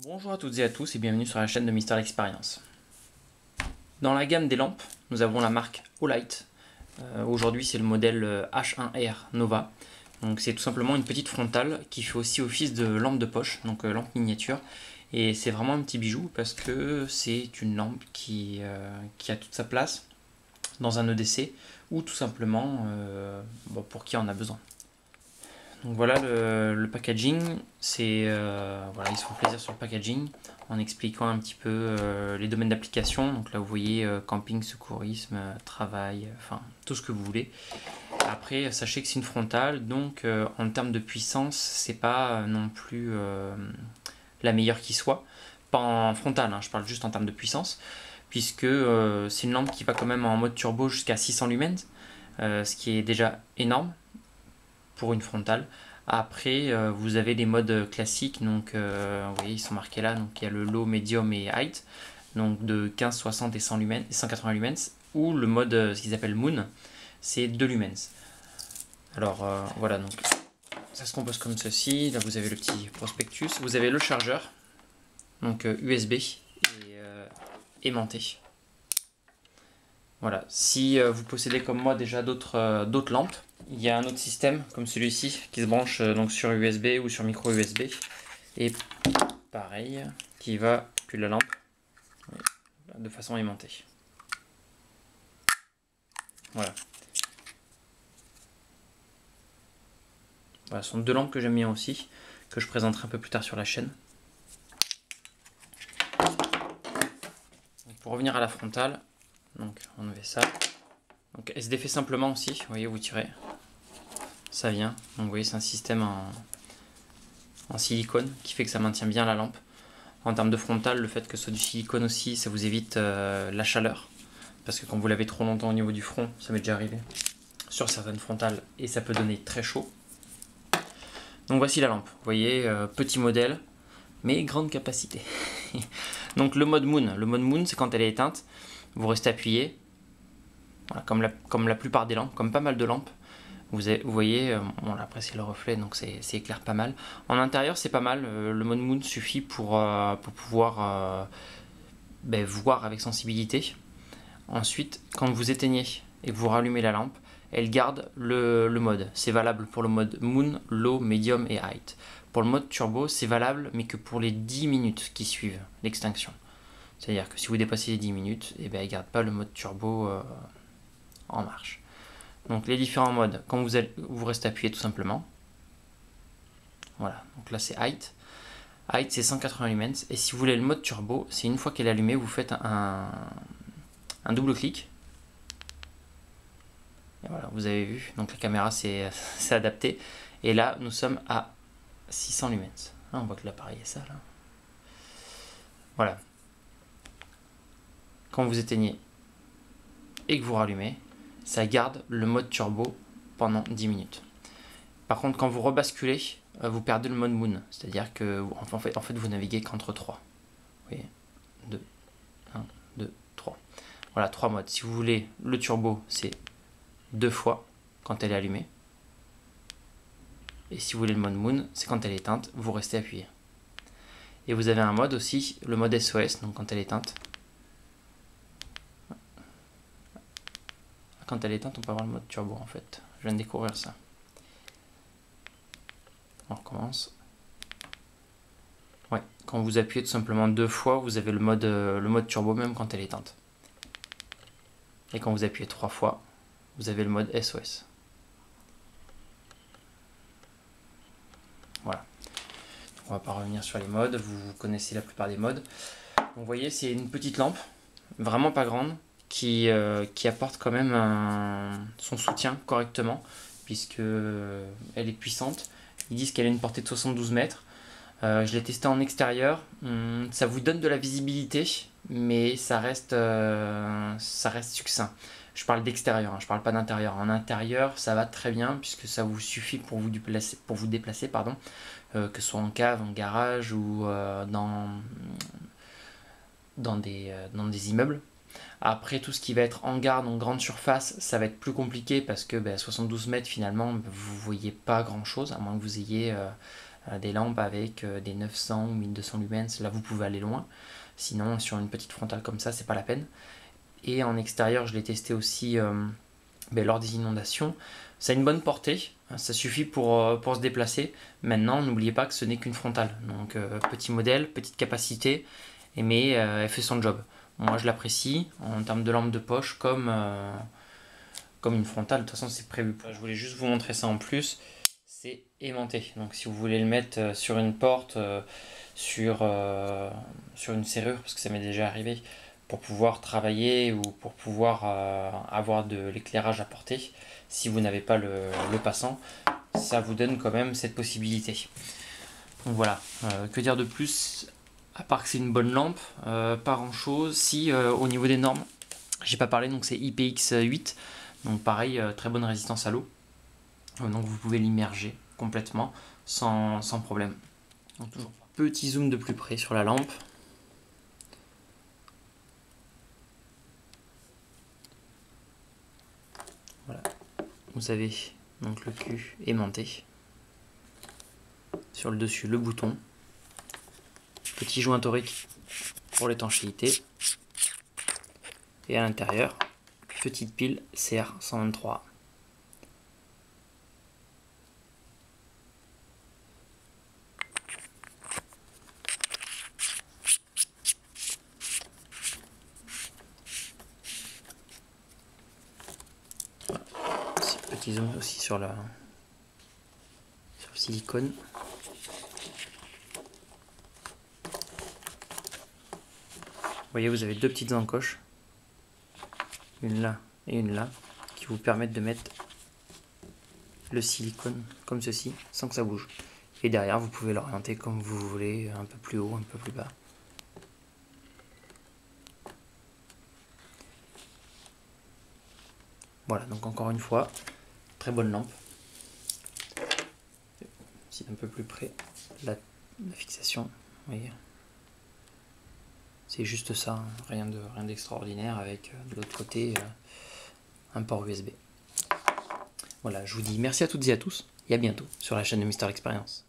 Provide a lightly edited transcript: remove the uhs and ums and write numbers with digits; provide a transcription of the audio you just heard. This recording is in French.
Bonjour à toutes et à tous et bienvenue sur la chaîne de Mister Experience. Dans la gamme des lampes, nous avons la marque Olight. Aujourd'hui c'est le modèle H1R Nova. Donc c'est tout simplement une petite frontale qui fait aussi office de lampe de poche, donc lampe miniature. Et c'est vraiment un petit bijou parce que c'est une lampe qui a toute sa place dans un EDC ou tout simplement pour qui en a besoin. Donc voilà le packaging, voilà, ils se font plaisir sur le packaging en expliquant un petit peu les domaines d'application. Donc là vous voyez camping, secourisme, travail, enfin tout ce que vous voulez. Après sachez que c'est une frontale, donc en termes de puissance c'est pas non plus la meilleure qui soit. Pas en frontale, hein, je parle juste en termes de puissance, puisque c'est une lampe qui va quand même en mode turbo jusqu'à 600 lumens, ce qui est déjà énorme pour une frontale. Après, vous avez les modes classiques, donc vous voyez, ils sont marqués là. Donc il y a le low, medium et high, donc de 15, 60 et 100 lumens, 180 lumens, ou le mode ce qu'ils appellent moon, c'est 2 lumens. Alors voilà, donc ça se compose comme ceci. Là vous avez le petit prospectus, vous avez le chargeur, donc USB et aimanté. Voilà, si vous possédez comme moi déjà d'autres lampes, il y a un autre système comme celui-ci qui se branche donc sur USB ou sur micro USB et pareil qui va puis la lampe de façon aimantée. Voilà. Voilà, ce sont deux lampes que j'aime bien aussi, que je présenterai un peu plus tard sur la chaîne. Donc, pour revenir à la frontale, donc on enlève ça. Donc elle se défait simplement aussi, vous voyez, vous tirez, ça vient. Donc vous voyez, c'est un système en silicone qui fait que ça maintient bien la lampe. En termes de frontale, le fait que ce soit du silicone aussi, ça vous évite la chaleur. Parce que quand vous l'avez trop longtemps au niveau du front, ça m'est déjà arrivé sur certaines frontales et ça peut donner très chaud. Donc voici la lampe. Vous voyez, petit modèle, mais grande capacité. Donc le mode moon c'est quand elle est éteinte, vous restez appuyé, voilà, comme la plupart des lampes, comme pas mal de lampes. Vous voyez, bon, après c'est le reflet, donc c'est éclaire pas mal. En intérieur, c'est pas mal. Le mode moon suffit pour pouvoir voir avec sensibilité. Ensuite, quand vous éteignez et que vous rallumez la lampe, elle garde le mode. C'est valable pour le mode moon, low, medium et high. Pour le mode turbo, c'est valable, mais que pour les 10 minutes qui suivent l'extinction. C'est-à-dire que si vous dépassez les 10 minutes, elle ne garde pas le mode turbo en marche. Donc les différents modes, quand vous restez appuyé tout simplement. Voilà, donc là c'est height. Height c'est 180 lumens. Et si vous voulez le mode turbo, c'est une fois qu'elle est allumée, vous faites un double clic. Et voilà, vous avez vu, donc la caméra s'est adaptée. Et là, nous sommes à 600 lumens. Ah, on voit que l'appareil est sale. Voilà. Quand vous éteignez et que vous rallumez, ça garde le mode turbo pendant 10 minutes. Par contre, quand vous rebasculez, vous perdez le mode moon. C'est-à-dire que en fait, vous naviguez qu'entre 3. Vous voyez, 2, 1, 2, 3. Voilà, 3 modes. Si vous voulez le turbo, c'est 2 fois quand elle est allumée. Et si vous voulez le mode moon, c'est quand elle est éteinte, vous restez appuyé. Et vous avez un mode aussi, le mode SOS, donc quand elle est éteinte. Quand elle est éteinte, on peut avoir le mode turbo en fait. Je viens de découvrir ça. On recommence. Ouais, quand vous appuyez tout simplement 2 fois, vous avez le mode turbo même quand elle est éteinte. Et quand vous appuyez 3 fois, vous avez le mode SOS. Voilà. Donc, on va pas revenir sur les modes, vous connaissez la plupart des modes. Donc, vous voyez, c'est une petite lampe, vraiment pas grande, qui apporte quand même son soutien correctement, puisque elle est puissante. Ils disent qu'elle a une portée de 72 mètres. Je l'ai testé en extérieur, ça vous donne de la visibilité, mais ça reste succinct. Je parle d'extérieur, hein, je parle pas d'intérieur. En intérieur, ça va très bien, puisque ça vous suffit pour vous déplacer, pardon, que ce soit en cave, en garage ou dans des immeubles. Après, tout ce qui va être hangar, donc grande surface, ça va être plus compliqué parce que 72 mètres finalement, vous voyez pas grand chose, à moins que vous ayez des lampes avec des 900 ou 1200 lumens, là vous pouvez aller loin. Sinon sur une petite frontale comme ça, c'est pas la peine. Et en extérieur, je l'ai testé aussi lors des inondations. Ça a une bonne portée, ça suffit pour se déplacer. Maintenant, n'oubliez pas que ce n'est qu'une frontale. Donc petit modèle, petite capacité, mais elle fait son job. Moi je l'apprécie en termes de lampe de poche comme une frontale. De toute façon c'est prévu. Je voulais juste vous montrer ça en plus. C'est aimanté. Donc si vous voulez le mettre sur une porte, sur une serrure, parce que ça m'est déjà arrivé, pour pouvoir travailler ou pour pouvoir avoir de l'éclairage à portée, si vous n'avez pas le passant, ça vous donne quand même cette possibilité. Donc voilà, que dire de plus, à part que c'est une bonne lampe, pas grand chose. Si au niveau des normes, j'ai pas parlé, donc c'est IPX8, donc pareil, très bonne résistance à l'eau, donc vous pouvez l'immerger complètement sans problème. Donc toujours petit zoom de plus près sur la lampe. Voilà, vous avez donc le cul aimanté. Sur le dessus, le bouton. Petit joint torique pour l'étanchéité. Et à l'intérieur, petite pile CR123. Voilà. Petit zoom aussi sur le silicone. Vous voyez, vous avez deux petites encoches, une là et une là, qui vous permettent de mettre le silicone comme ceci, sans que ça bouge. Et derrière, vous pouvez l'orienter comme vous voulez, un peu plus haut, un peu plus bas. Voilà, donc encore une fois, très bonne lampe. Ici un peu plus près, la fixation, vous voyez. C'est juste ça, hein, rien d'extraordinaire, avec de l'autre côté un port USB. Voilà, je vous dis merci à toutes et à tous, et à bientôt sur la chaîne de Mister Experience.